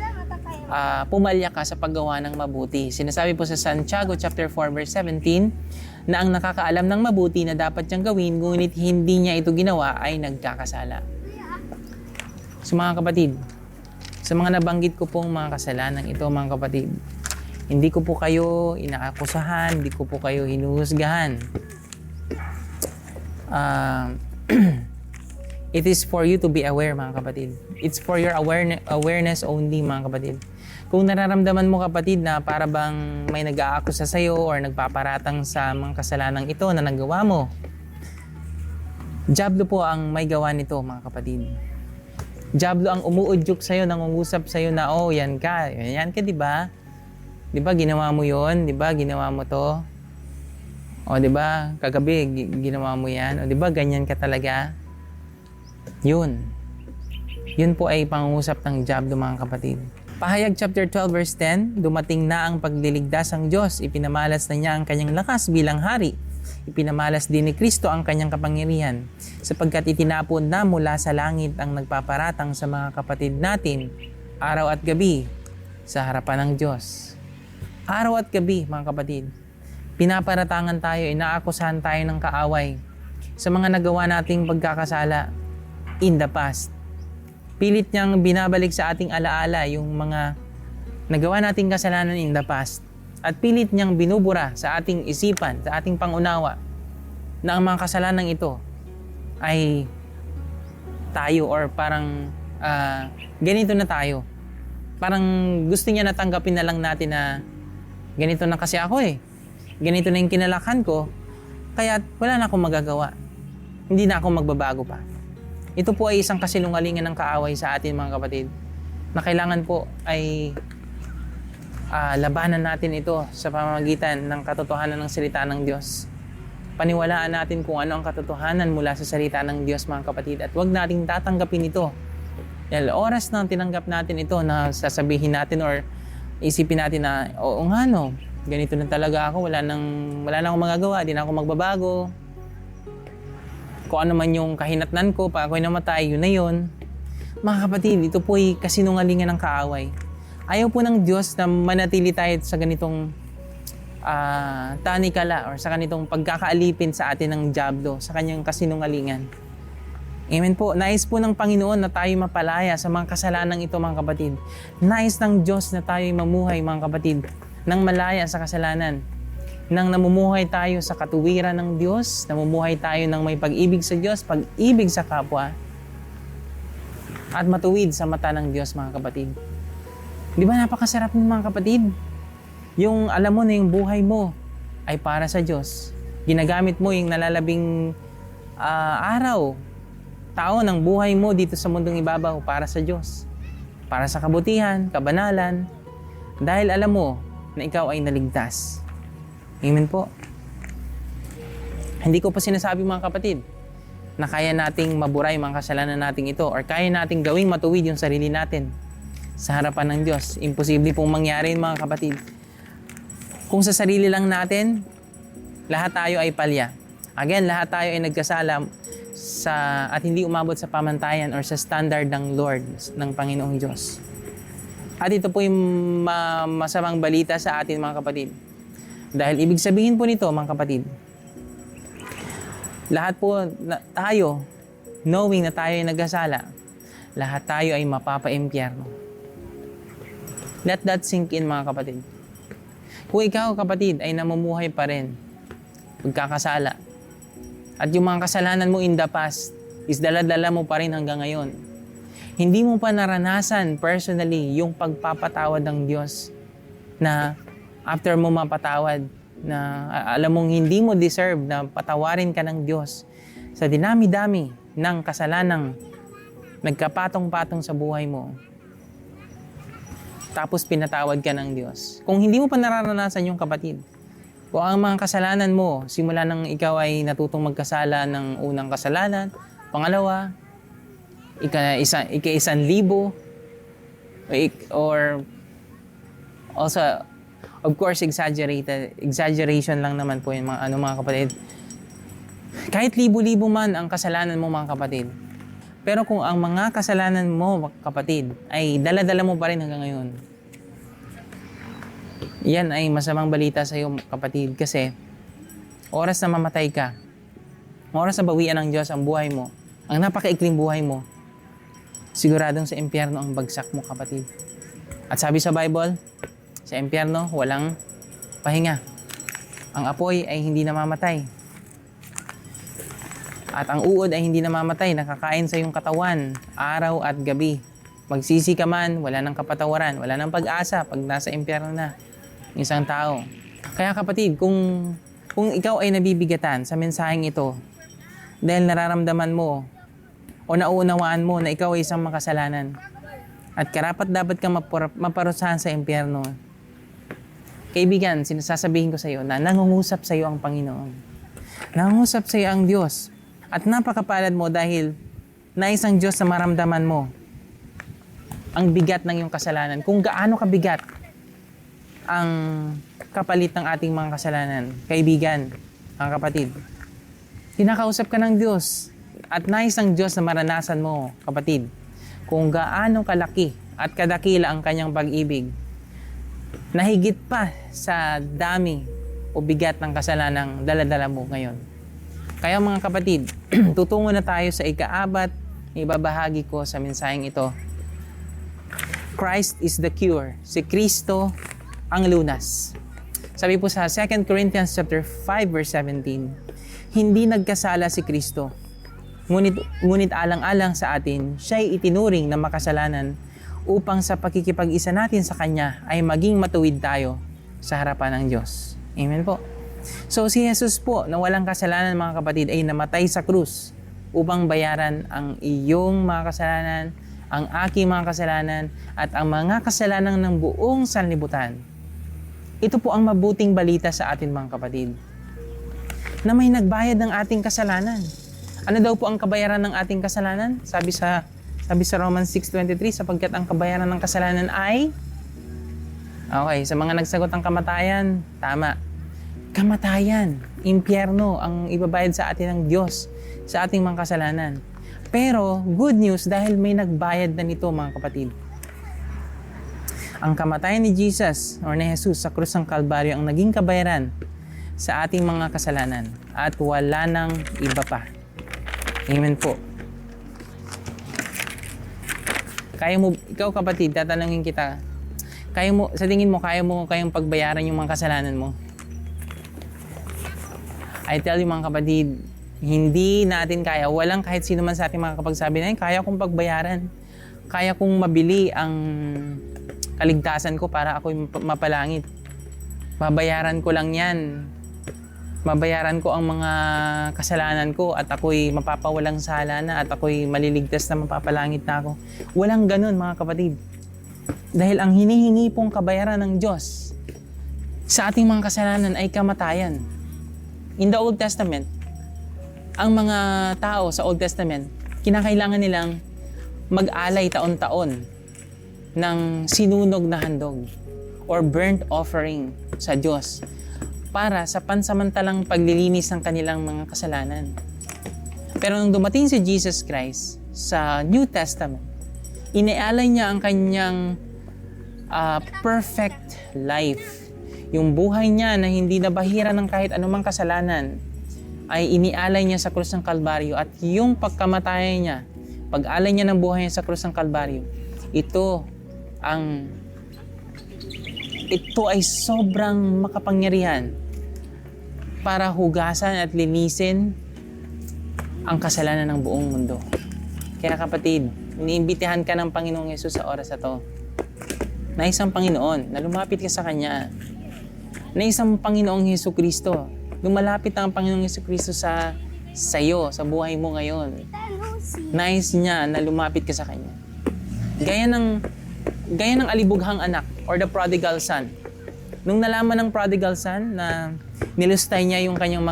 A: pumalya ka sa paggawa ng mabuti. Sinasabi po sa Santiago chapter 4 verse 17 na ang nakakaalam ng mabuti na dapat niyang gawin ngunit hindi niya ito ginawa ay nagkakasala. So mga kapatid, sa mga nabanggit ko pong mga kasalanan ito mga kapatid, hindi ko po kayo inaakusahan, hindi ko po kayo hinuhusgahan. It is for you to be aware mga kapatid. It's for your awareness only mga kapatid. Kung nararamdaman mo kapatid na para bang may nag-aakusa sa iyo or nagpaparatang sa mga kasalanang ito na nagawa mo, diablo po ang may gawa nito mga kapatid. Diablo ang umuudyok sa iyo, nangungusap sa iyo na yan ka, di ba? Di ba ginawa mo 'yon? Di ba ginawa mo 'to? O di ba kagabi ginawa mo 'yan? O di ba ganyan ka talaga? Yun po ay pangungusap ng diablo mga kapatid. Pahayag chapter 12 verse 10, dumating na ang pagliligtas ng Diyos. Ipinamalas na niya ang kanyang lakas bilang hari. Ipinamalas din ni Kristo ang kanyang kapangyarihan, sapagkat itinapon na mula sa langit ang nagpaparatang sa mga kapatid natin, araw at gabi, sa harapan ng Diyos. Araw at gabi, mga kapatid, pinaparatangan tayo, inaakusahan tayo ng kaaway sa mga nagawa nating pagkakasala in the past. Pilit niyang binabalik sa ating alaala yung mga nagawa nating kasalanan in the past. At pilit niyang binubura sa ating isipan, sa ating pangunawa, na ang mga kasalanan ito ay tayo or parang ganito na tayo. Parang gusto niya natanggapin na lang natin na ganito na kasi ako ganito na yung kinalakan ko, kaya wala na akong magagawa. Hindi na ako magbabago pa. Ito po ay isang kasinungalingan ng kaaway sa atin mga kapatid, na kailangan po ay labanan natin ito sa pamamagitan ng katotohanan ng salita ng Diyos. Paniwalaan natin kung ano ang katotohanan mula sa salita ng Diyos mga kapatid, at huwag nating tatanggapin ito. Dahil oras na tinanggap natin ito na sasabihin natin or isipin natin na oo nga no, ganito na talaga ako, wala na akong magagawa, di na ako magbabago. Kung ano man yung kahinatnan ko, pa ako'y namatay, yun na yun. Mga kapatid, ito po ay kasinungalingan ng kaaway. Ayaw po ng Diyos na manatili tayo sa ganitong tanikala or sa ganitong pagkakaalipin sa atin ng diablo, sa kanyang kasinungalingan. Amen po. Nais po ng Panginoon na tayo mapalaya sa mga kasalanan ito mga kapatid. Nais ng Diyos na tayo mamuhay mga kapatid nang malaya sa kasalanan. Nang namumuhay tayo sa katuwiran ng Diyos, namumuhay tayo ng may pag-ibig sa Diyos, pag-ibig sa kapwa, at matuwid sa mata ng Diyos mga kapatid. Di ba napakasarap ng mga kapatid? Yung alam mo na yung buhay mo ay para sa Diyos. Ginagamit mo yung nalalabing araw, taon ng buhay mo dito sa mundong ibabaw para sa Diyos. Para sa kabutihan, kabanalan, dahil alam mo na ikaw ay naligtas. Amen po. Hindi ko pa sinasabi mga kapatid na kaya nating maburay mga kasalanan nating ito or kaya nating gawing matuwid yung sarili natin sa harapan ng Diyos. Imposible pong mangyari mga kapatid. Kung sa sarili lang natin, lahat tayo ay palya. Again, lahat tayo ay nagkasala at hindi umabot sa pamantayan or sa standard ng Lord, ng Panginoong Diyos. At ito po yung masamang balita sa atin mga kapatid. Dahil ibig sabihin po nito mga kapatid, lahat po tayo, knowing na tayo ay nagkasala, lahat tayo ay mapapa-impyerno. Let that sink in mga kapatid. Kung ikaw kapatid ay namumuhay pa rin, pagkakasala, at yung mga kasalanan mo in the past is dala-dala mo pa rin hanggang ngayon, hindi mo pa naranasan personally yung pagpapatawad ng Diyos na After mo mapatawad na alam mong hindi mo deserve na patawarin ka ng Diyos sa dinami-dami ng kasalanang nagkapatong-patong sa buhay mo, tapos pinatawad ka ng Diyos. Kung hindi mo pa nararanasan yung kapatid, kung ang mga kasalanan mo, simula nang ikaw ay natutong magkasala ng unang kasalanan, pangalawa, ika-1,000, or also, of course, exaggeration lang naman po yung mga kapatid. Kahit libo-libo man ang kasalanan mo, mga kapatid. Pero kung ang mga kasalanan mo, kapatid, ay dala-dala mo pa rin hanggang ngayon, yan ay masamang balita sa iyo, kapatid, kasi oras na mamatay ka, oras na bawian ng Diyos ang buhay mo, ang napakaikling buhay mo, siguradong sa impyerno ang bagsak mo, kapatid. At sabi sa Bible, sa impyerno, walang pahinga. Ang apoy ay hindi namamatay. At ang uod ay hindi namamatay, nakakain sa iyong katawan, araw at gabi. Magsisi ka man, wala nang kapatawaran, wala nang pag-asa pag nasa impyerno na isang tao. Kaya kapatid, kung ikaw ay nabibigatan sa mensaheng ito, dahil nararamdaman mo o nauunawaan mo na ikaw ay isang makasalanan, at karapat dapat kang maparusahan sa impyerno, kaibigan, sinasasabihin ko sa iyo na nangungusap sa iyo ang Panginoon. Nangungusap sa iyo ang Diyos. At napakapalad mo dahil na isang Diyos na maramdaman mo ang bigat ng iyong kasalanan. Kung gaano kabigat ang kapalit ng ating mga kasalanan. Kaibigan, mga kapatid, kinakausap ka ng Diyos at nais ng Diyos na maranasan mo, kapatid, kung gaano kalaki at kadakila ang kanyang pag-ibig, na higit pa sa dami o bigat ng kasalanang dala-dala mo ngayon. Kaya mga kapatid, tutungo na tayo sa ika-4 na ibabahagi ko sa mensaheng ito. Christ is the cure. Si Kristo ang lunas. Sabi po sa 2 Corinthians chapter 5 verse 17, hindi nagkasala si Kristo. Ngunit alang-alang sa atin, siya'y itinuring na makasalanan upang sa pakikipag-isa natin sa Kanya ay maging matuwid tayo sa harapan ng Diyos. Amen po. So si Jesus po na walang kasalanan, mga kapatid, ay namatay sa krus upang bayaran ang iyong mga kasalanan, ang aking mga kasalanan, at ang mga kasalanan ng buong sanlibutan. Ito po ang mabuting balita sa atin, mga kapatid, na may nagbayad ng ating kasalanan. Ano daw po ang kabayaran ng ating kasalanan? Sabi sa Romans 6:23, sapagkat ang kabayaran ng kasalanan ay, okay, sa mga nagsagot ang kamatayan, tama. Kamatayan, impyerno ang ibabayad sa atin ng Diyos sa ating mga kasalanan. Pero good news dahil may nagbayad na nito, mga kapatid. Ang kamatayan ni Jesus or ni Jesus sa krus ng Kalbaryo ang naging kabayaran sa ating mga kasalanan at wala nang iba pa. Amen po. Kaya mo, ikaw kapatid, tatanungin kita, sa tingin mo, kayang pagbayaran yung mga kasalanan mo? I tell you, mga kapatid, hindi natin kaya. Walang kahit sino man sa ating makakapagsabi na, kaya kong pagbayaran. Kaya kong mabili ang kaligtasan ko para ako'y mapalangit. Babayaran ko lang yan. Babayaran ko ang mga kasalanan ko at ako'y mapapawalang sala na at ako'y maliligtas na mapapalangit na ako. Walang ganun, mga kapatid. Dahil ang hinihingi pong kabayaran ng Diyos sa ating mga kasalanan ay kamatayan. In the Old Testament, ang mga tao sa Old Testament, kinakailangan nilang mag-alay taon-taon ng sinunog na handog or burnt offering sa Diyos para sa pansamantalang paglilinis ng kanilang mga kasalanan. Pero nung dumating si Jesus Christ sa New Testament, inialay niya ang kanyang perfect life. Yung buhay niya na hindi nabahira ng kahit anumang kasalanan ay inialay niya sa krus ng Kalbaryo, at yung pagkamatay niya, pag-alay niya ng buhay niya sa krus ng Kalbaryo, ito ay sobrang makapangyarihan para hugasan at linisin ang kasalanan ng buong mundo. Kaya kapatid, iniimbitahan ka ng Panginoong Yesus sa oras na to, na isang Panginoon, na lumapit ka sa Kanya, na isang Panginoong Hesukristo. Lumalapit ang Panginoong Hesukristo sa iyo, sa buhay mo ngayon. Nais niya na lumapit ka sa Kanya. Gaya ng alibughang anak or the prodigal son. Nung nalaman ng prodigal son na nilustay niya yung kanyang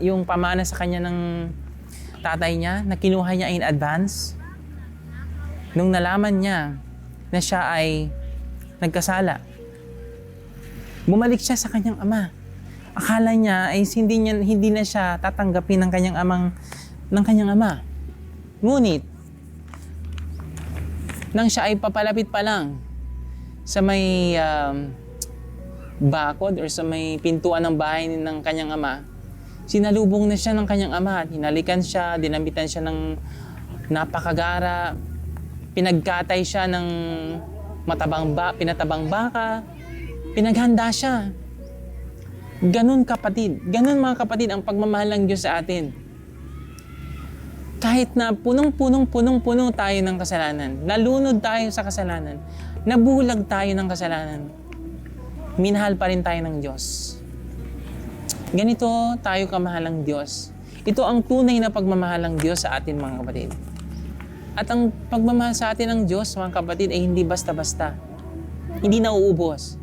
A: yung pamana sa kanya ng tatay niya, na kinuha niya in advance, nung nalaman niya na siya ay nagkasala, bumalik siya sa kanyang ama. Akala niya ay hindi na siya tatanggapin ng kanyang ama. Ngunit nang siya ay papalapit pa lang sa may bakod or sa may pintuan ng bahay ng kanyang ama, sinalubong na siya ng kanyang ama. Hinalikan siya, dinambitan siya ng napakagara, pinagkatay siya ng pinatabang baka, pinaghanda siya. Ganun mga kapatid ang pagmamahal ng Diyos sa atin. Kahit na punong-puno tayo ng kasalanan, nalunod tayo sa kasalanan, nabulag tayo ng kasalanan, minahal pa rin tayo ng Diyos. Ganito tayo kamahal ng Diyos. Ito ang tunay na pagmamahal ng Diyos sa atin, mga kapatid. At ang pagmamahal sa atin ng Diyos, mga kapatid, ay hindi basta-basta. Hindi nauubos.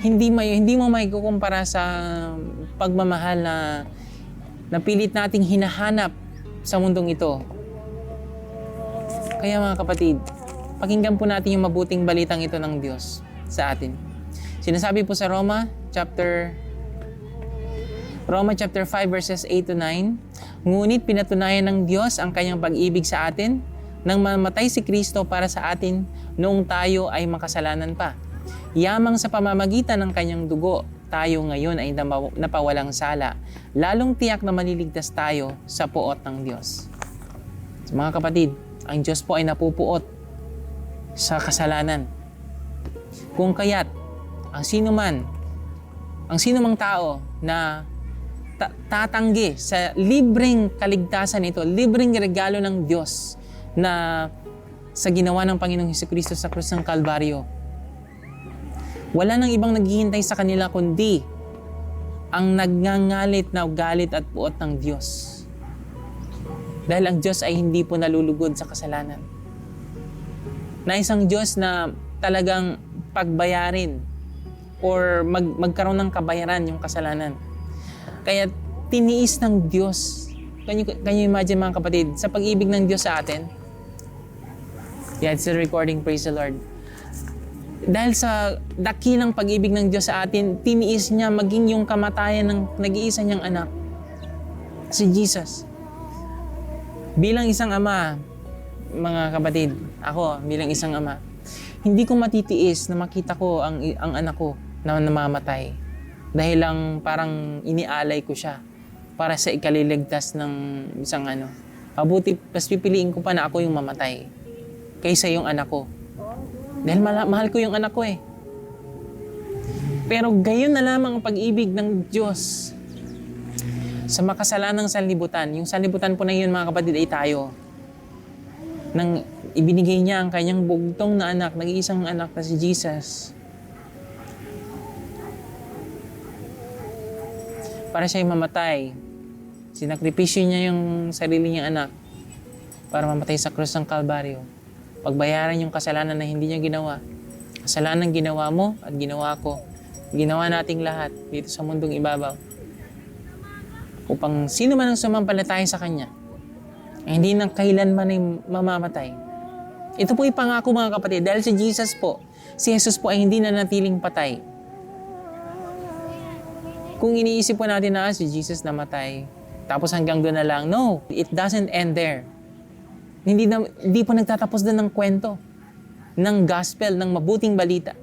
A: Hindi mo maikukumpara sa pagmamahal na pilit nating hinahanap sa mundong ito. Kaya mga kapatid, pakinggan po natin yung mabuting balitang ito ng Diyos sa atin. Sinasabi po sa Roma chapter 5 verses 8 to 9, ngunit pinatunayan ng Diyos ang kanyang pag-ibig sa atin nang mamatay si Kristo para sa atin noong tayo ay makasalanan pa. Yamang sa pamamagitan ng kanyang dugo, tayo ngayon ay napawalang sala, lalong tiyak na maliligtas tayo sa puot ng Diyos. So, mga kapatid, ang Diyos po ay napupuot sa kasalanan. Kung kaya't, ang sino mang tao na tatanggi sa libreng kaligtasan ito, libreng regalo ng Diyos na sa ginawa ng Panginoong Hesukristo sa krus ng Kalbaryo, wala nang ibang naghihintay sa kanila kundi ang nagngangalit na galit at puot ng Diyos. Dahil ang Diyos ay hindi po nalulugod sa kasalanan. Na isang Diyos na talagang pagbayarin or magkaroon ng kabayaran yung kasalanan. Kaya tiniis ng Diyos. Can you imagine, mga kapatid, sa pag-ibig ng Diyos sa atin? Yeah, it's a recording, praise the Lord. Dahil sa dakilang pag-ibig ng Diyos sa atin, tiniis niya maging yung kamatayan ng nag-iisa niyang anak, si Jesus. Bilang isang ama, mga kapatid, ako bilang isang ama, hindi ko matitiis na makita ko ang anak ko na namamatay. Dahil lang parang inialay ko siya para sa ikaliligtas ng isang Mabuti, mas pipiliin ko pa na ako yung mamatay kaysa yung anak ko. Dahil mahal ko yung anak ko eh. Pero gayon na lamang ang pag-ibig ng Diyos sa makasalanang sanlibutan. Yung sanlibutan po na yun, mga kapatid, ay tayo. Nang ibinigay niya ang kanyang bugtong na anak, nag-iisang anak na si Jesus, para siya'y mamatay. Sinakripisyo niya yung sarili niyang anak para mamatay sa krus ng Kalbaryo. Pagbayaran yung kasalanan na hindi niya ginawa. Kasalanan ginawa mo at ginawa ko. Ginawa nating lahat dito sa mundong ibabaw. Upang sino man ang sumampalataya sa Kanya, ay hindi nang kailanman ay mamamatay. Ito po ipangako, mga kapatid, dahil si Jesus po, si Jesus po ay hindi na natiling patay. Kung iniisip po natin na si Jesus namatay, tapos hanggang doon na lang, no, it doesn't end there. Hindi po nagtatapos doon ng kwento, ng gospel, ng mabuting balita.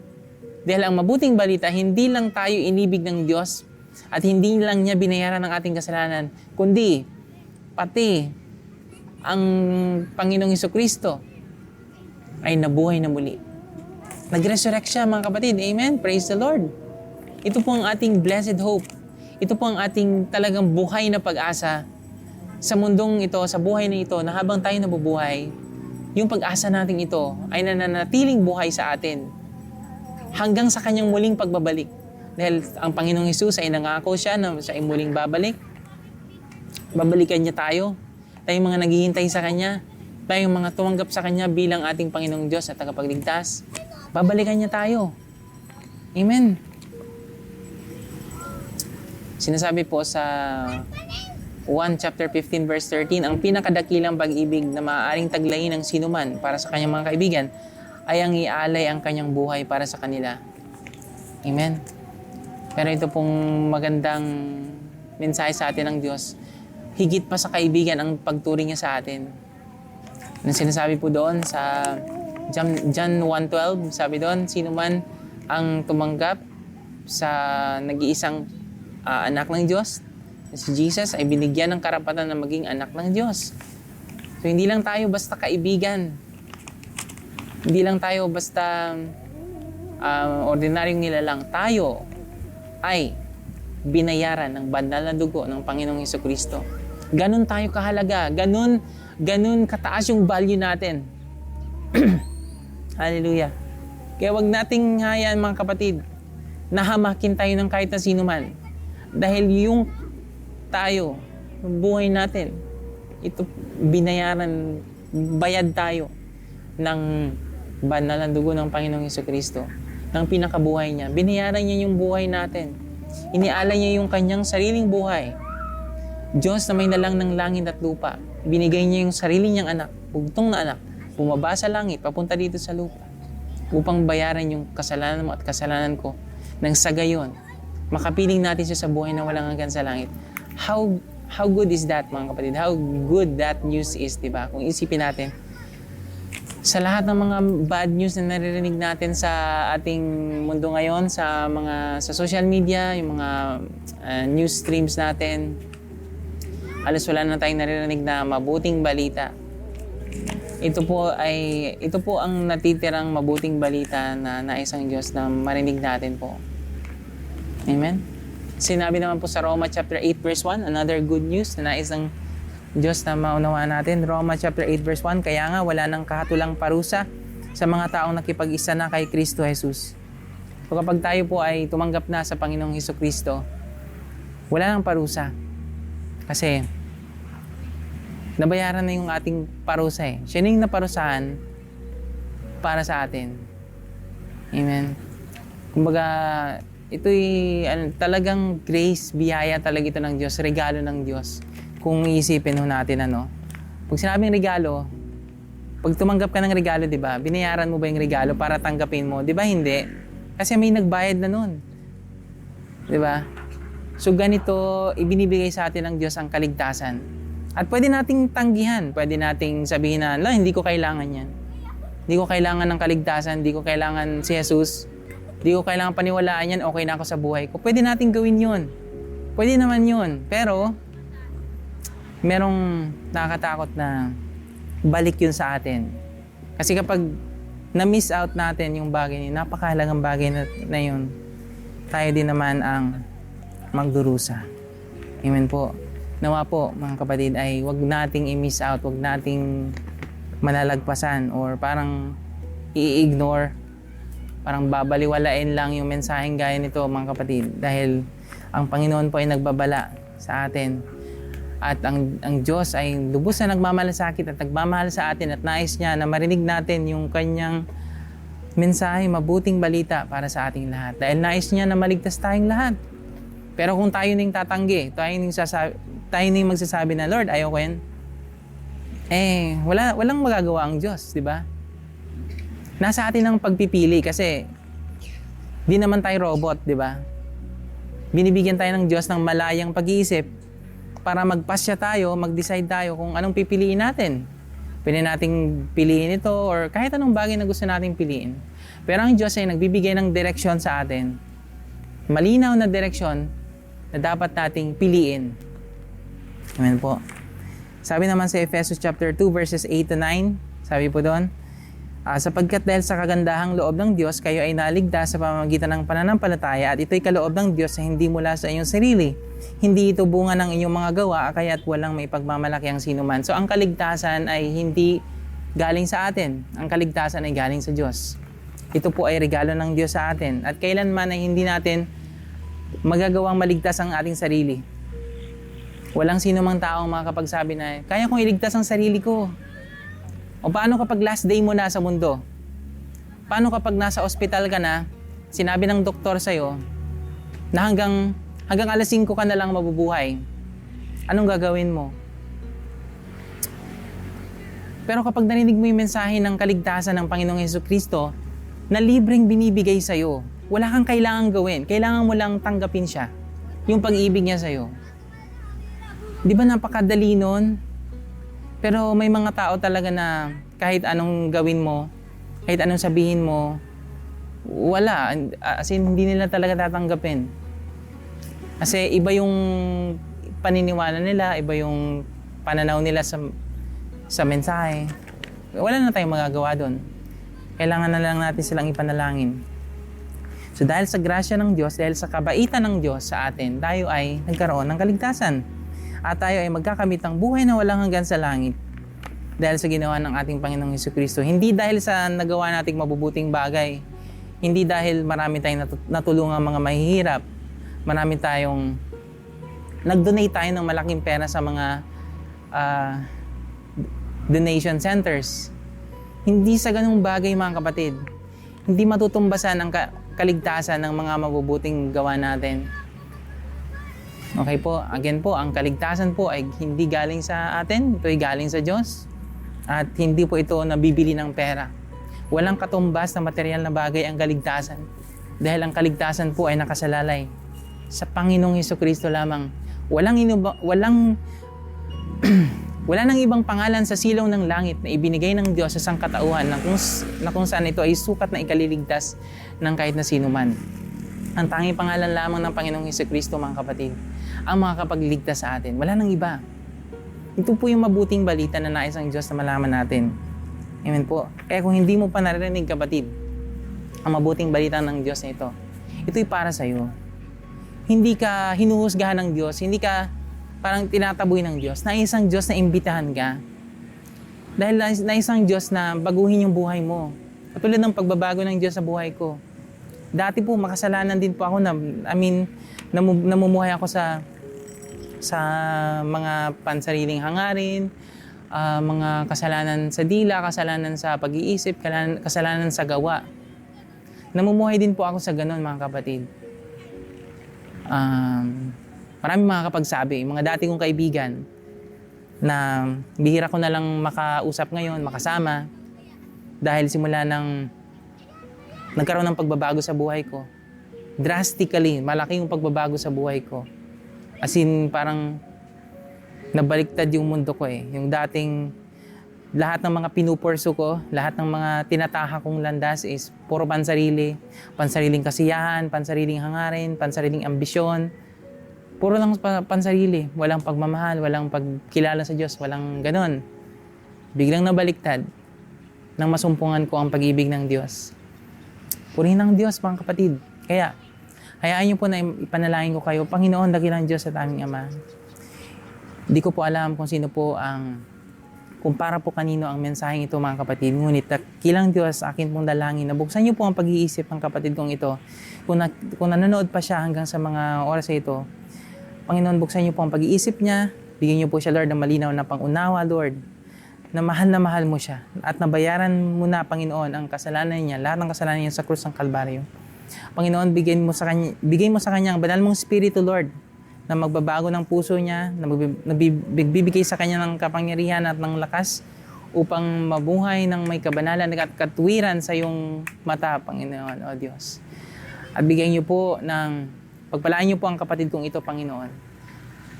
A: Dahil ang mabuting balita, hindi lang tayo inibig ng Diyos at hindi lang niya binayaran ng ating kasalanan, kundi pati ang Panginoong Hesukristo ay nabuhay na muli. Nag-resurrect siya, mga kapatid. Amen? Praise the Lord. Ito po ang ating blessed hope. Ito po ang ating talagang buhay na pag-asa sa mundong ito, sa buhay na ito, na habang tayo nabubuhay, yung pag-asa natin ito ay nananatiling buhay sa atin hanggang sa kanyang muling pagbabalik. Dahil ang Panginoong Hesus ay nangako siya na siya ay muling babalik. Babalikan niya tayo. Tayong mga naghihintay sa Kanya. Tayong mga tumanggap sa Kanya bilang ating Panginoong Diyos at tagapagligtas. Babalikan niya tayo. Amen. Sinasabi po sa 1 chapter 15 verse 13, ang pinakadakilang pag-ibig na maaaring taglayin ng sinuman para sa kanyang mga kaibigan ay ang ialay ang kanyang buhay para sa kanila. Amen. Pero ito pong magandang mensahe sa atin ng Diyos, higit pa sa kaibigan ang pagturing niya sa atin. Ang sinasabi po doon sa John 1:12, sabi doon, sino man ang tumanggap sa nag-iisang anak ng Diyos, si Jesus, ay binigyan ng karapatan na maging anak ng Diyos. So hindi lang tayo basta kaibigan. Hindi lang tayo basta ordinaryong nilalang. Tayo ay binayaran ng banal na dugo ng Panginoong Hesukristo. Ganun tayo kahalaga. Ganun kataas yung value natin. Hallelujah. Kaya wag nating hayaan mga kapatid, nahamakin tayo ng kahit na sino man. Dahil yung tayo, buhay natin, ito binayaran, bayad tayo ng banal na dugo ng Panginoong Hesukristo, ng pinakabuhay niya. Binayaran niya yung buhay natin. Inialay niya yung kanyang sariling buhay. Diyos na may nalang ng langit at lupa, binigay niya yung sarili niyang anak, bugtong na anak, bumaba sa langit, papunta dito sa lupa, upang bayaran yung kasalanan mo at kasalanan ko, nang sa gayon, makapiling natin siya sa buhay na walang hanggan sa langit. How good is that, mga kapatid? How good that news is, diba? Kung isipin natin, sa lahat ng mga bad news na naririnig natin sa ating mundo ngayon, sa social media, yung mga news streams natin, halos wala na tayong naririnig na mabuting balita. Ito po ang natitirang mabuting balita na nais ang Diyos na marinig natin po. Amen? Sinabi naman po sa Roma chapter 8 verse 1, another good news na nais ng Diyos na maunawaan natin. Roma chapter 8 verse 1, kaya nga wala nang kahatulang parusa sa mga taong nakipag-isa na kay Kristo Jesus. So kapag tayo po ay tumanggap na sa Panginoong Hesukristo, wala nang parusa. Kasi nabayaran na yung ating parusa eh. Siya yung naparusahan para sa atin. Amen. Kumbaga, ito'y talagang grace, biyaya talaga ito ng Diyos, regalo ng Diyos. Kung iisipin natin pag sinabing regalo, pag tumanggap ka ng regalo, di ba? Binayaran mo ba yung regalo para tanggapin mo? Di ba hindi? Kasi may nagbayad na nun. Di ba? So ganito, ibinibigay sa atin ng Diyos ang kaligtasan. At pwede nating tanggihan, pwede nating sabihin na, hindi ko kailangan yan. Hindi ko kailangan ng kaligtasan, hindi ko kailangan si Jesus. Hindi ko kailangan paniwalaan yan, okay na ako sa buhay ko. Pwede nating gawin yun. Pwede naman yun. Pero, merong nakakatakot na balik yun sa atin. Kasi kapag na-miss out natin yung bagay, napakahalagang bagay na yun, tayo din naman ang magdurusa. Amen po. Nawa po, mga kapatid, ay wag nating i-miss out, wag nating malalagpasan or parang i-ignore, parang babaliwalain lang yung mensaheng gaya nito, mga kapatid. Dahil ang Panginoon po ay nagbabala sa atin. At ang Diyos ay lubos na nagmamalasakit at nagmamahal sa atin at nais niya na marinig natin yung kanyang mensahe, mabuting balita para sa ating lahat. Dahil nais niya na maligtas tayong lahat. Pero kung tayo ning tatanggi, tayo ning magsasabi na, Lord, ayaw ko yan, walang magagawa ang Diyos, di ba? Nasa atin ang pagpipili kasi di naman tayo robot, di ba? Binibigyan tayo ng Diyos ng malayang pag-iisip para magpasya tayo, mag-decide tayo kung anong pipiliin natin. Pwede nating piliin ito or kahit anong bagay na gusto nating piliin. Pero ang Diyos ay nagbibigay ng direksyon sa atin. Malinaw na direksyon na dapat nating piliin. Amen po. Sabi naman sa Ephesians chapter 2 verses 8 to 9, sabi po doon, sapagkat dahil sa kagandahang loob ng Diyos, kayo ay naligtas sa pamamagitan ng pananampalataya at ito'y kaloob ng Diyos na hindi mula sa inyong sarili. Hindi ito bunga ng inyong mga gawa, kaya't walang may pagmamalaki ang sinuman. So ang kaligtasan ay hindi galing sa atin. Ang kaligtasan ay galing sa Diyos. Ito po ay regalo ng Diyos sa atin at kailanman ay hindi natin magagawang maligtas ang ating sarili. Walang sino mang taong makakapagsabi na, kaya kong iligtas ang sarili ko. O paano kapag last day mo na sa mundo? Paano kapag nasa ospital ka na, sinabi ng doktor sa'yo na hanggang alas 5 ka na lang mabubuhay? Anong gagawin mo? Pero kapag narinig mo yung mensahe ng kaligtasan ng Panginoong Jesucristo na libreng binibigay sa'yo, wala kang kailangang gawin. Kailangan mo lang tanggapin siya. Yung pag-ibig niya sa'yo. Di ba napakadali nun? Pero may mga tao talaga na kahit anong gawin mo, kahit anong sabihin mo, wala. As in, hindi nila talaga tatanggapin. Kasi iba yung paniniwala nila, iba yung pananaw nila sa mensahe. Wala na tayong magagawa doon. Kailangan na lang natin silang ipanalangin. So dahil sa grasya ng Diyos, dahil sa kabaitan ng Diyos sa atin, tayo ay nagkaroon ng kaligtasan. At tayo ay magkakamit ng buhay na walang hanggan sa langit. Dahil sa ginawa ng ating Panginoong Jesucristo. Hindi dahil sa nagawa nating mabubuting bagay. Hindi dahil marami tayong natulungang mga mahihirap. Marami tayong nag-donate tayo ng malaking pera sa mga donation centers. Hindi sa ganung bagay mga kapatid. Hindi matutumbasan ang kaligtasan ng mga mabubuting gawa natin. Okay po, again po, ang kaligtasan po ay hindi galing sa atin, ito ay galing sa Diyos. At hindi po ito nabibili ng pera. Walang katumbas na material na bagay ang kaligtasan. Dahil ang kaligtasan po ay nakasalalay sa Panginoong Jesucristo lamang. Wala nang ibang pangalan sa silong ng langit na ibinigay ng Diyos sa sangkatauhan na kung saan ito ay sukat na ikaliligtas ng kahit na sino man. Ang tanging pangalan lamang ng Panginoong Jesucristo, mga kapatid, ang makakapagligtas sa atin. Wala nang iba. Ito po yung mabuting balita na nais ng Diyos na malaman natin. Amen po. Kaya kung hindi mo pa naririnig, kapatid, ang mabuting balita ng Diyos na ito'y para sa iyo. Hindi ka hinuhusgahan ng Diyos, hindi ka parang tinataboy ng Diyos. Naisang Diyos na imbitahan ka. Dahil naisang Diyos na baguhin yung buhay mo. Katulad ng pagbabago ng Diyos sa buhay ko. Dati po, makasalanan din po ako namumuhay ako sa mga pansariling hangarin, mga kasalanan sa dila, kasalanan sa pag-iisip, kasalanan sa gawa. Namumuhay din po ako sa ganun, mga kapatid. Maraming makakapagsabi, mga dati kong kaibigan na bihira ko na lang makausap ngayon, makasama, dahil simula nang nagkaroon ng pagbabago sa buhay ko. Drastically, malaki yung pagbabago sa buhay ko. As in, parang nabaliktad yung mundo ko eh. Yung dating lahat ng mga pinupurso ko, lahat ng mga tinataha kong landas is puro pansarili, pansariling kasiyahan, pansariling hangarin, pansariling ambisyon. Puro lang pansarili, walang pagmamahal, walang pagkilala sa Diyos, walang ganon. Biglang nabaliktad nang masumpungan ko ang pag-ibig ng Diyos. Purihin ng Diyos, mga kapatid. Kaya, hayaan niyo po na ipanalangin ko kayo, Panginoon, dakilang Diyos at aming Ama. Di ko po alam kung sino po kung para po kanino ang mensaheng ito, mga kapatid. Ngunit dakilang Diyos, akin pong dalangin, nabuksan niyo po ang pag-iisip ng kapatid kong ito. Kung nanonood pa siya hanggang sa mga oras na ito, Panginoon, buksan niyo po ang pag-iisip niya. Bigyan niyo po siya, Lord, ng malinaw na pangunawa, Lord, na mahal mo siya. At nabayaran mo na, Panginoon, ang kasalanan niya, lahat ng kasalanan niya sa krus ng Kalbaryo. Panginoon, bigay mo sa kanya ang banal mong Espiritu, Lord, na magbabago ng puso niya, na magbibigay sa kanya ng kapangyarihan at ng lakas upang mabuhay ng may kabanalan at katwiran sa iyong mata, Panginoon, O Diyos. At bigyan niyo po pagpalaan niyo po ang kapatid kong ito, Panginoon.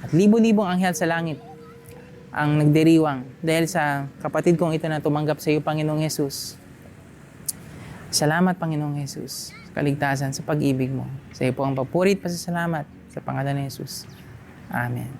A: At libo-libong anghel sa langit ang nagdiriwang dahil sa kapatid kong ito na tumanggap sa iyo, Panginoong Jesus. Salamat, Panginoong Jesus, sa kaligtasan, sa pag-ibig mo. Sa iyo po ang papurit, pasasalamat sa pangalan ni Jesus. Amen.